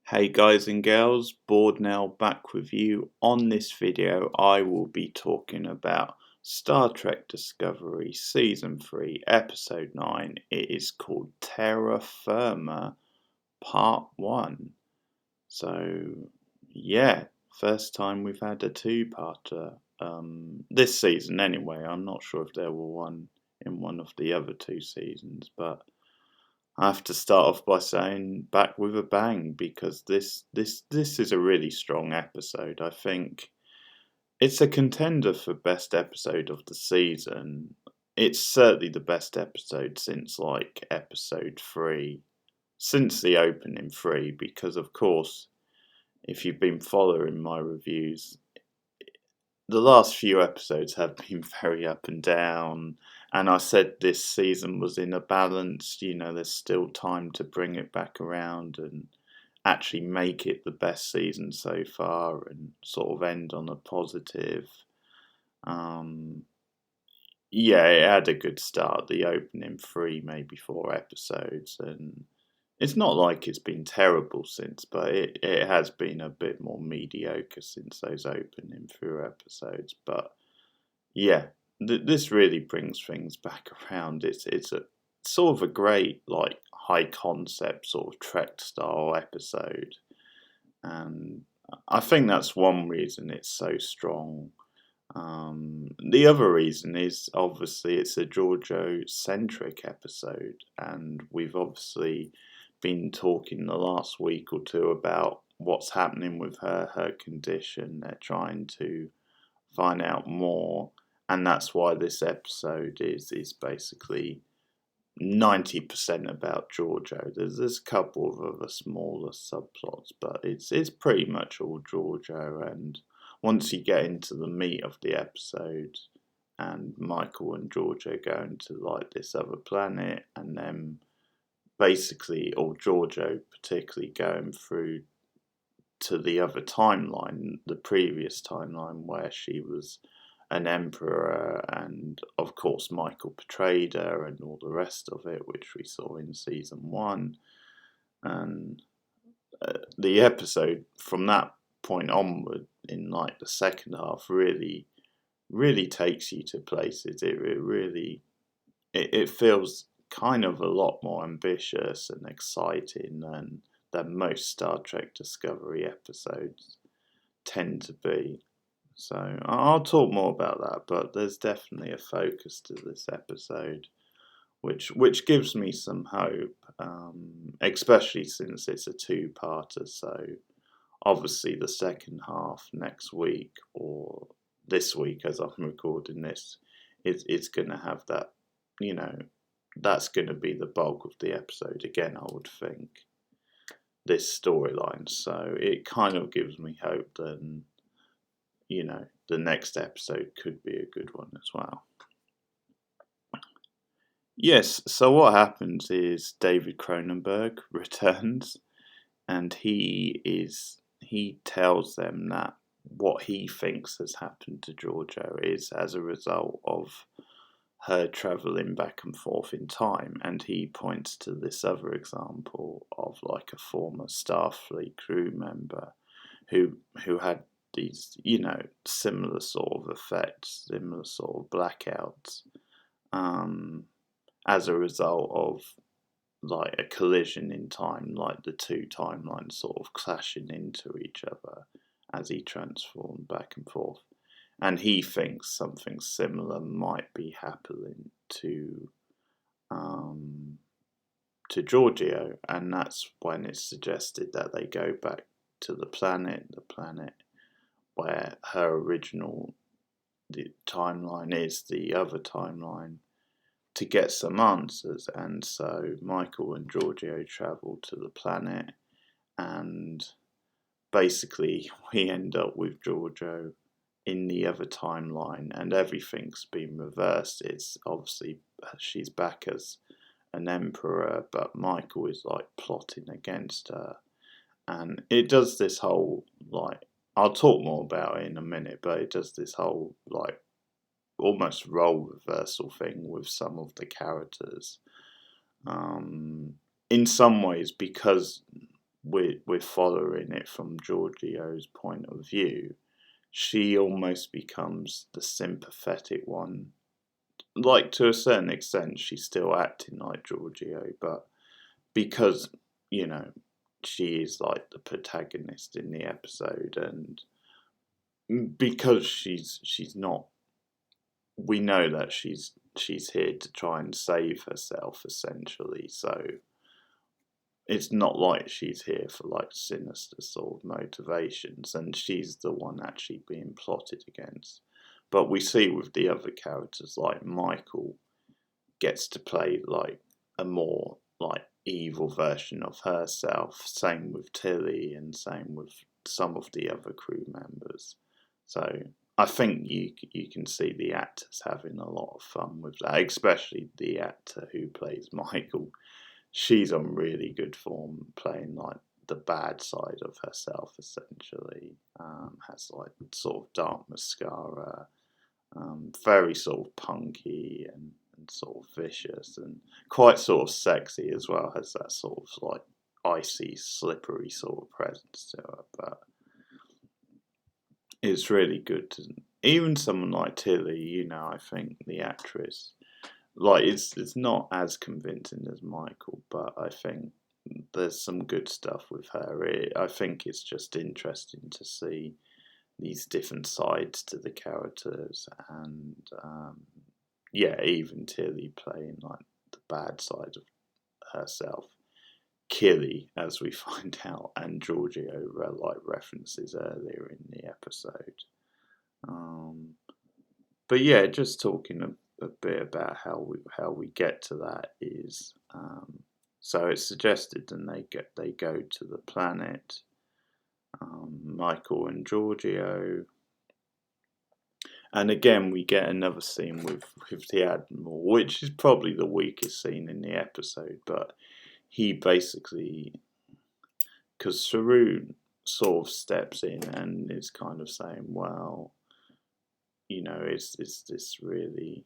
Hey guys and girls, Board now back with you. On this video I will be talking about Star Trek Discovery Season 3 Episode 9. It is called Terra Firma Part 1. So yeah, first time we've had a two-parter this season anyway. I'm not sure if there were one in one of the other two seasons, but I have to start off by saying back with a bang because this is a really strong episode. I think it's a contender for best episode of the season. It's certainly the best episode since like episode 3, since the opening 3, because of course, if you've been following my reviews, the last few episodes have been very up and down, and I said this season was in a balance. There's still time to bring it back around and actually make it the best season so far and sort of end on a positive. Um, yeah, it had a good start, the opening 3, maybe 4 episodes, and it's not like it's been terrible since, but it has been a bit more mediocre since those opening 3 episodes. But yeah, this really brings things back around. It's a sort of a great like high concept sort of Trek style episode, and I think that's one reason it's so strong. The other reason is obviously it's a Giorgio centric episode, and we've obviously been talking the last week or two about what's happening with her condition. They're trying to find out more, and that's why this episode is basically 90% about Giorgio. There's a couple of other smaller subplots, but it's pretty much all Giorgio. And once you get into the meat of the episode, and Michael and Giorgio going to like this other planet, and then basically, or Giorgio particularly going through to the other timeline, the previous timeline where she was an emperor, and of course Michael betrayed her and all the rest of it, which we saw in season 1. And the episode from that point onward, in like the second half, really takes you to places. It feels kind of a lot more ambitious and exciting than most Star Trek Discovery episodes tend to be. So I'll talk more about that, but there's definitely a focus to this episode, which gives me some hope, especially since it's a two-parter. So obviously the second half next week, or this week as I'm recording this, it's going to have that, that's going to be the bulk of the episode again, I would think, this storyline. So it kind of gives me hope that the next episode could be a good one as well. Yes, so what happens is David Cronenberg returns, and he tells them that what he thinks has happened to Giorgio is as a result of her travelling back and forth in time, and he points to this other example of like a former Starfleet crew member who had these, similar sort of effects, similar sort of blackouts, as a result of like a collision in time, like the two timelines sort of clashing into each other as he transformed back and forth. And he thinks something similar might be happening to Giorgio, and that's when it's suggested that they go back to the planet where her original timeline is, the other timeline, to get some answers. And so Michael and Giorgio travel to the planet, and basically we end up with Giorgio in the other timeline, and everything's been reversed. It's obviously she's back as an emperor, but Michael is like plotting against her, and it does this whole like, I'll talk more about it in a minute, but it does this whole like almost role reversal thing with some of the characters. In some ways, because we're following it from Giorgio's point of view, she almost becomes the sympathetic one. Like, to a certain extent, she's still acting like Giorgio, but because, you know, she is like the protagonist in the episode, and because she's not, we know that she's here to try and save herself, essentially. So it's not like she's here for like sinister sort of motivations, and she's the one actually being plotted against. But we see with the other characters, like Michael gets to play like a more like evil version of herself. Same with Tilly, and same with some of the other crew members. So I think you can see the actors having a lot of fun with that, especially the actor who plays Michael. She's on really good form, playing like the bad side of herself, essentially. Has like sort of dark mascara, very sort of punky and sort of vicious, and quite sort of sexy as well. Has that sort of like icy, slippery sort of presence to her. But it's really good to, even someone like Tilly, you know, I think the actress, like, it's not as convincing as Michael, but I think there's some good stuff with her. I think it's just interesting to see these different sides to the characters, and yeah, even Tilly playing like the bad side of herself. Killy, as we find out, and Giorgio like references earlier in the episode. But yeah, just talking a bit about how we get to that is, so it's suggested, and they go to the planet. Michael and Giorgio, and again we get another scene with the Admiral, which is probably the weakest scene in the episode. But he basically, because Saru sort of steps in and is kind of saying, well, you know, is this really,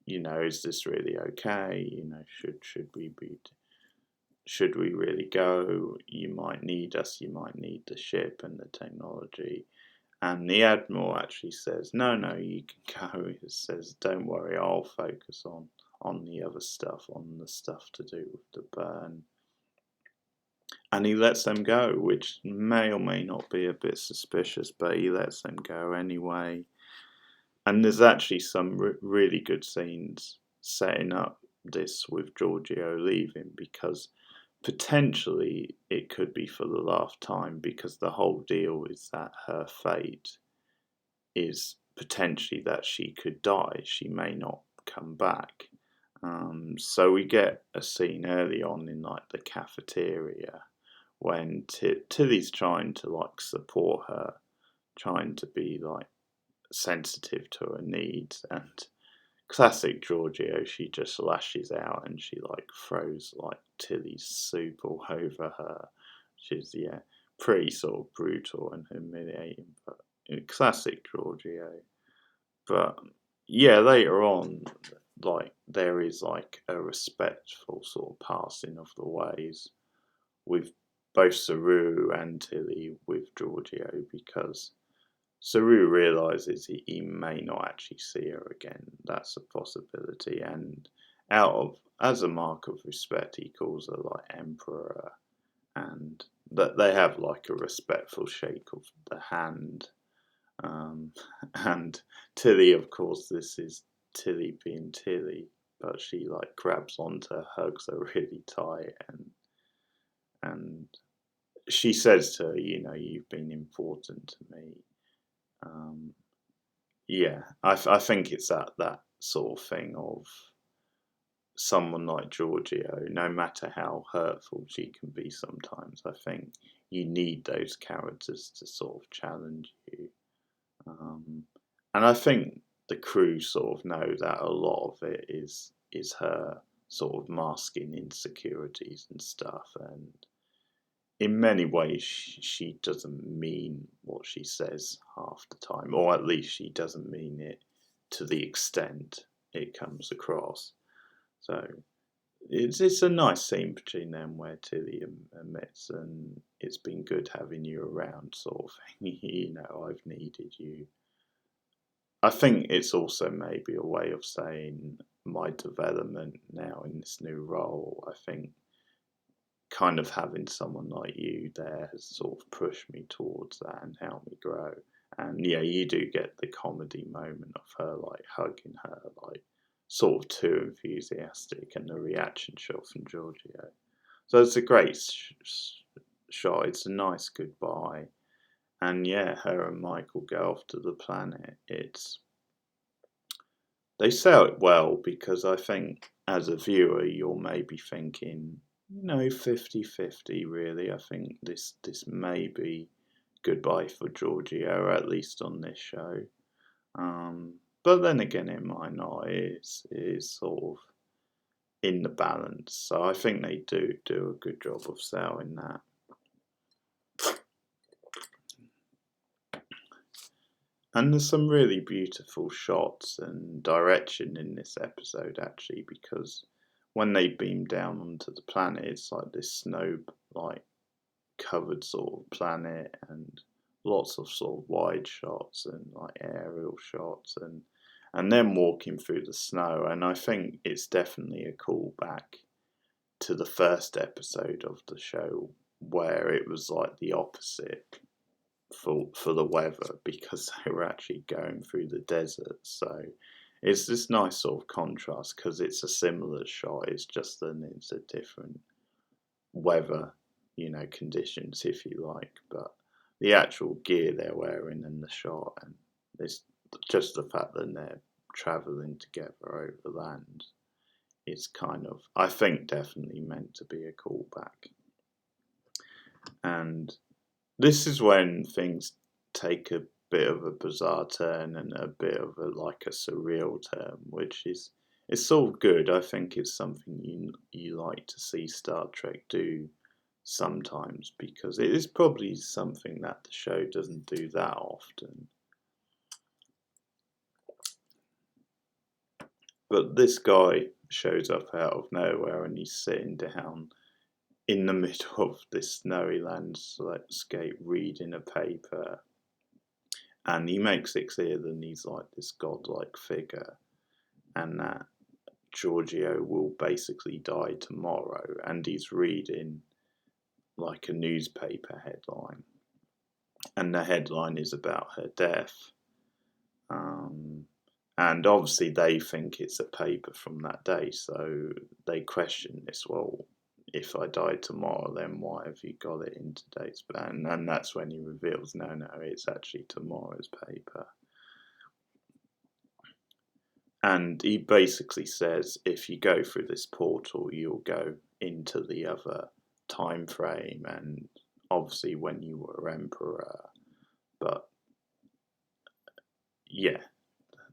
you know, is this really okay? You know, should we really go? You might need us. You might need the ship and the technology. And the Admiral actually says, no, you can go. He says, don't worry, I'll focus on the other stuff, on the stuff to do with the burn. And he lets them go, which may or may not be a bit suspicious, but he lets them go anyway. And there's actually some really good scenes setting up this with Giorgio leaving, because potentially it could be for the last time, because the whole deal is that her fate is potentially that she could die. She may not come back. So we get a scene early on in like the cafeteria when Tilly's trying to like support her, trying to be like sensitive to her needs, and classic Giorgio, she just lashes out and she like throws like Tilly's soup all over her. She's pretty sort of brutal and humiliating, but classic Giorgio. But yeah, later on, like there is like a respectful sort of passing of the ways with both Saru and Tilly with Giorgio, because Saru realises he may not actually see her again. That's a possibility, and as a mark of respect, he calls her like Emperor, and that they have like a respectful shake of the hand. And Tilly, of course, this is Tilly being Tilly, but she like grabs onto her, hugs her really tight, and she says to her, you know, you've been important to me. Yeah, I think it's that sort of thing of someone like Giorgio, no matter how hurtful she can be sometimes, I think you need those characters to sort of challenge you. And I think the crew sort of know that a lot of it is her sort of masking insecurities and stuff, and in many ways she doesn't mean what she says half the time, or at least she doesn't mean it to the extent it comes across. So it's a nice scene between them where Tilly admits, and it's been good having you around, sort of thing. I've needed you. I think it's also maybe a way of saying my development now in this new role. I think kind of having someone like you there has sort of pushed me towards that and helped me grow. And yeah, you do get the comedy moment of her like hugging her, like sort of too enthusiastic, and the reaction shot from Giorgio. So it's a great shot. It's a nice goodbye. And yeah, her and Michael go off to the planet. They sell it well, because I think as a viewer you're maybe thinking, 50-50 really. I think this may be goodbye for Giorgio, at least on this show. But then again, it might not. It is sort of in the balance. So I think they do a good job of selling that. And there's some really beautiful shots and direction in this episode, actually, because when they beam down onto the planet, it's like this snow, like, covered sort of planet, and lots of sort of wide shots and like aerial shots, and then walking through the snow. And I think it's definitely a callback to the first episode of the show, where it was like the opposite for the weather, because they were actually going through the desert. So it's this nice sort of contrast, because it's a similar shot, it's just that it's a different weather, conditions, if you like. But the actual gear they're wearing in the shot, and it's just the fact that they're travelling together over land, it's kind of, I think, definitely meant to be a callback. And this is when things take a bit of a bizarre turn, and a bit of a surreal turn, which is, it's sort of good. I think it's something you like to see Star Trek do sometimes, because it is probably something that the show doesn't do that often. But this guy shows up out of nowhere, and he's sitting down in the middle of this snowy landscape reading a paper, and he makes it clear that he's like this godlike figure, and that Giorgio will basically die tomorrow, and he's reading like a newspaper headline, and the headline is about her death. And obviously they think it's a paper from that day, so they question this. Well, if I die tomorrow, then why have you got it in today's plan? And that's when he reveals, no, it's actually tomorrow's paper. And he basically says, if you go through this portal, you'll go into the other time frame, and obviously when you were emperor. But yeah,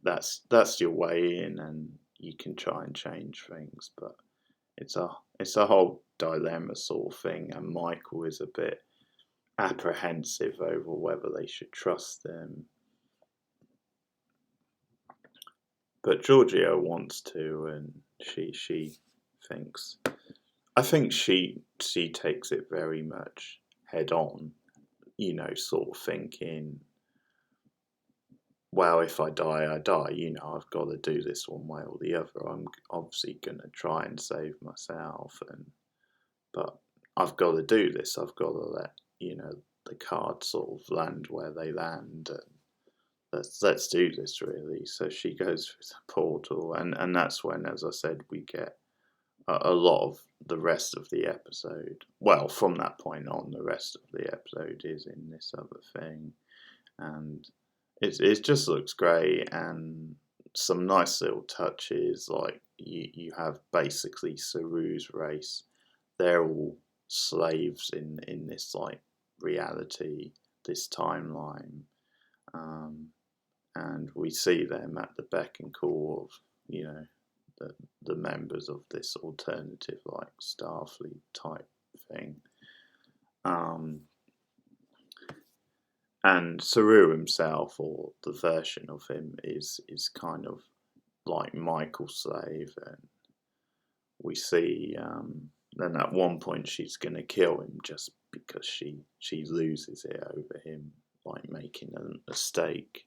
that's your way in, and you can try and change things, but it's a whole dilemma sort of thing, and Michael is a bit apprehensive over whether they should trust him. But Giorgio wants to, and she thinks, I think she takes it very much head on, sort of thinking, well, if I die, I die. I've got to do this one way or the other. I'm obviously going to try and save myself, but I've got to do this. I've got to let, the cards sort of land where they land, and let's do this, really. So she goes through the portal, and that's when, as I said, we get a lot of the rest of the episode. Well, from that point on, the rest of the episode is in this other thing, and it just looks great, and some nice little touches, like you have basically Saru's race. They're all slaves in this like reality, this timeline, and we see them at the beck and call of the members of this alternative like Starfleet type thing. And Saru himself, or the version of him, is kind of like Michael's slave, and we see then at one point she's going to kill him just because she loses it over him like making a mistake.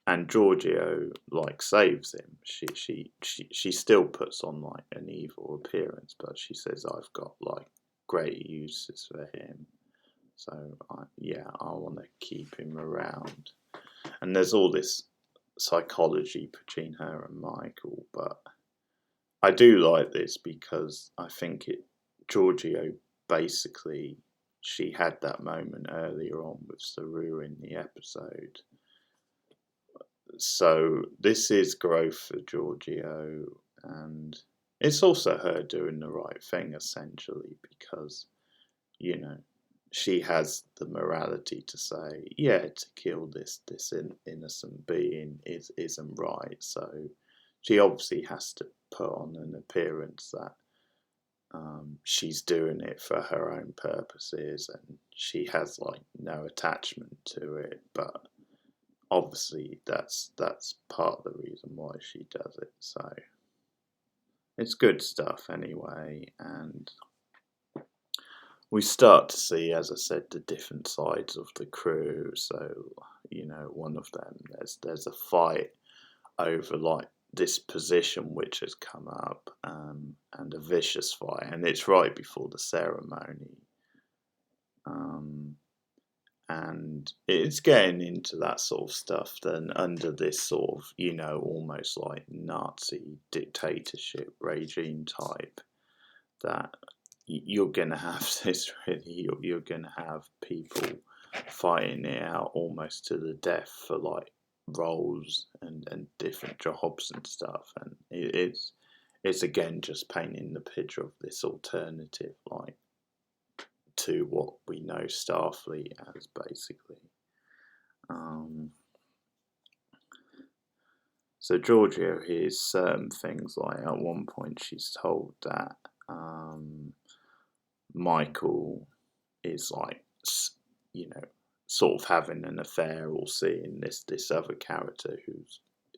And Giorgio like saves him. She still puts on like an evil appearance, but she says, I've got like great uses for him, so I want to keep him around. And there's all this psychology between her and Michael, but I do like this because I think Giorgio basically, she had that moment earlier on with Saru in the episode. So this is growth for Giorgio, and it's also her doing the right thing essentially, because she has the morality to say, to kill this innocent being isn't right. So she obviously has to put on an appearance that she's doing it for her own purposes, and she has like no attachment to it. But obviously that's part of the reason why she does it. So it's good stuff anyway, and we start to see, as I said, the different sides of the crew. So one of them, there's a fight over like this position which has come up, and a vicious fight, and it's right before the ceremony. And it's getting into that sort of stuff then under this sort of, almost like Nazi dictatorship regime type, that you're going to have this really, you're going to have people fighting it out almost to the death for like roles and different jobs and stuff. And it's again just painting the picture of this alternative, like, to what we know Starfleet as, basically. So Giorgio hears certain things, like at one point she's told that Michael is like, sort of having an affair or seeing this other character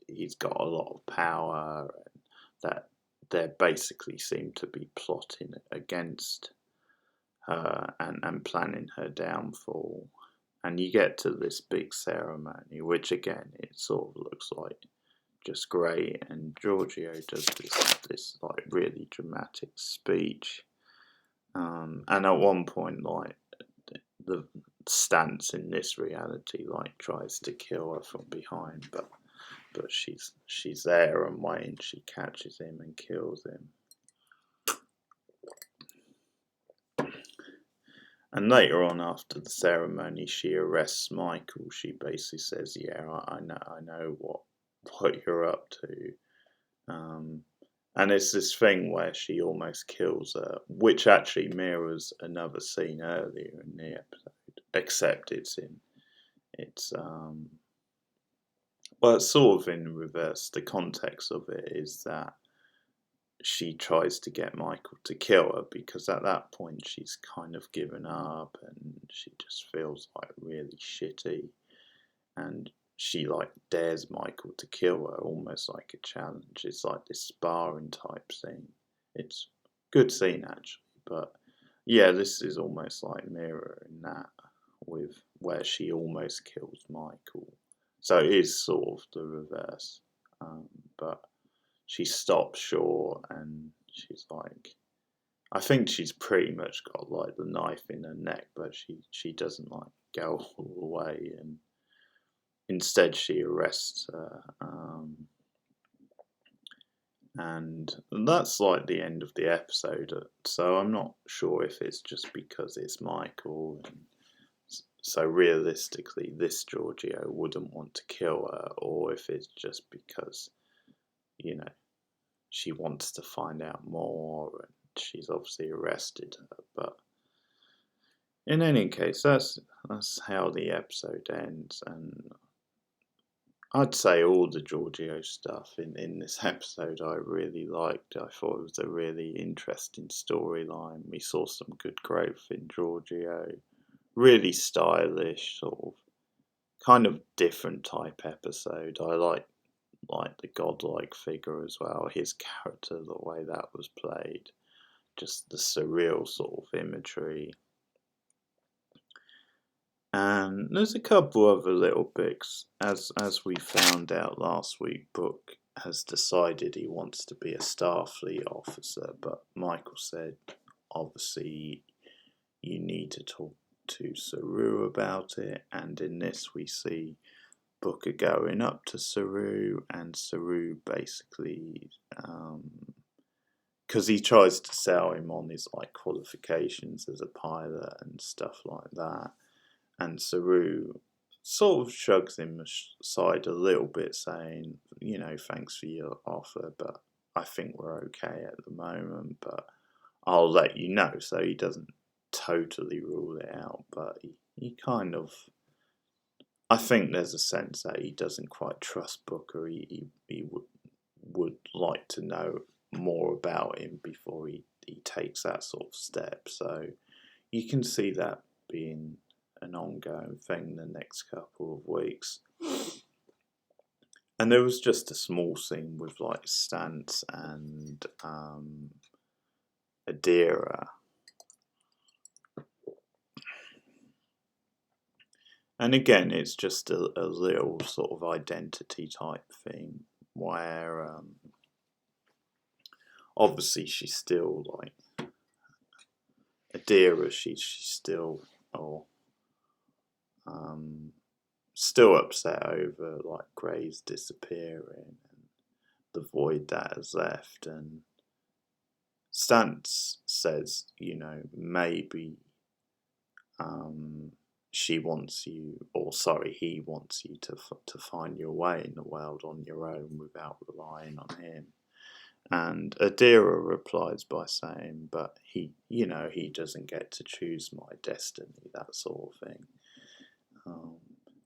he's got a lot of power, and that they basically seem to be plotting against her and planning her downfall. And you get to this big ceremony, which again, it sort of looks like just great, and Giorgio does this like really dramatic speech, and at one point, like, the stance in this reality like tries to kill her from behind, but she's there and waiting. She catches him and kills him. And later on, after the ceremony, she arrests Michael. She basically says, I know what you're up to. And it's this thing where she almost kills her, which actually mirrors another scene earlier in the episode, except it's sort of in reverse. The context of it is that she tries to get Michael to kill her, because at that point she's kind of given up and she just feels like really shitty, and she like dares Michael to kill her, almost like a challenge. It's like this sparring type scene. It's a good scene actually, but this is almost like mirroring that, with where she almost kills Michael. So it is sort of the reverse, but she stops short, and she's like, I think she's pretty much got like the knife in her neck, but she doesn't like go all the way, and instead she arrests her, and that's like the end of the episode. So I'm not sure if it's just because it's Michael, and so realistically this Giorgio wouldn't want to kill her, or if it's just because she wants to find out more, and she's obviously arrested her. But in any case, that's how the episode ends, and I'd say all the Giorgio stuff in this episode I really liked. I thought it was a really interesting storyline. We saw some good growth in Giorgio. Really stylish, sort of kind of different type episode. I like like the godlike figure as well, his character, the way that was played, just the surreal sort of imagery. And there's a couple other little bits. As we found out last week, Book has decided he wants to be a Starfleet officer, but Michael said, obviously, you need to talk to Saru about it. And in this, we see Booker going up to Saru, and Saru basically, because he tries to sell him on his like qualifications as a pilot and stuff like that. And Saru sort of shrugs him aside a little bit, saying, you know, thanks for your offer, but I think we're okay at the moment, but I'll let you know. So he doesn't totally rule it out, but he kind of, I think there's a sense that he doesn't quite trust Booker. He would like to know more about him before he takes that sort of step. So you can see that being an ongoing thing the next couple of weeks. And there was just a small scene with like Stantz and Adira. And again, it's just a little sort of identity type thing where obviously she's still like Adira, she's still still upset over like Gray's disappearing and the void that has left. And Stantz says, you know, maybe she wants you, or sorry, he wants you to find your way in the world on your own without relying on him. And Adira replies by saying, but he, you know, he doesn't get to choose my destiny, that sort of thing.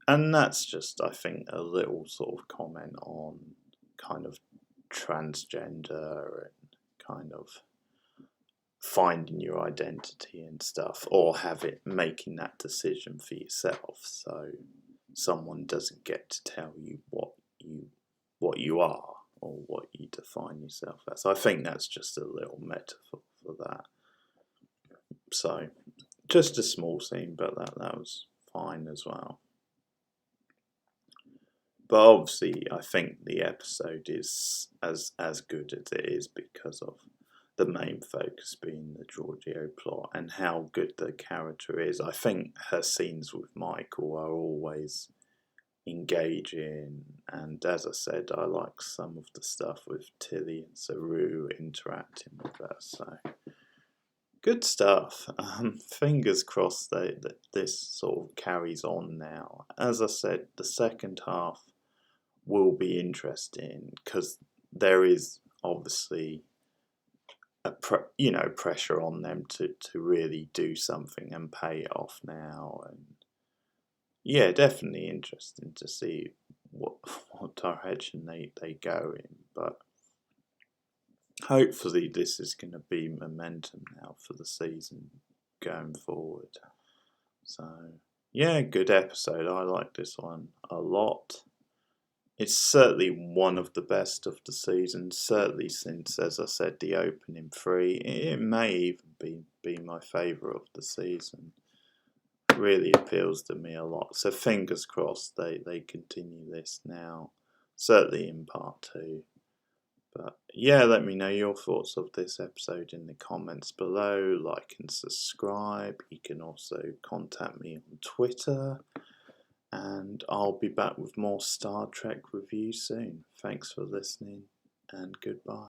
And that's just, I think, a little sort of comment on kind of transgender and kind of finding your identity and stuff, or have it making that decision for yourself, so someone doesn't get to tell you what you are or what you define yourself as. I think that's just a little metaphor for that. So just a small scene, but that was fine as well. But obviously, I think the episode is as good as it is because of the main focus being the Giorgio plot and how good the character is. I think her scenes with Michael are always engaging, and as I said, I like some of the stuff with Tilly and Saru interacting with her, so good stuff. Fingers crossed that this sort of carries on now. As I said, the second half will be interesting because there is obviously pressure on them to really do something and pay it off now. And yeah, definitely interesting to see what direction they go in, but hopefully this is going to be momentum now for the season going forward. So yeah, good episode. I like this one a lot. It's certainly one of the best of the season, certainly since, as I said, the opening three. It may even be my favourite of the season. It really appeals to me a lot. So fingers crossed they continue this now, certainly in part 2. But yeah, let me know your thoughts of this episode in the comments below. Like and subscribe. You can also contact me on Twitter. And I'll be back with more Star Trek reviews soon. Thanks for listening, and goodbye.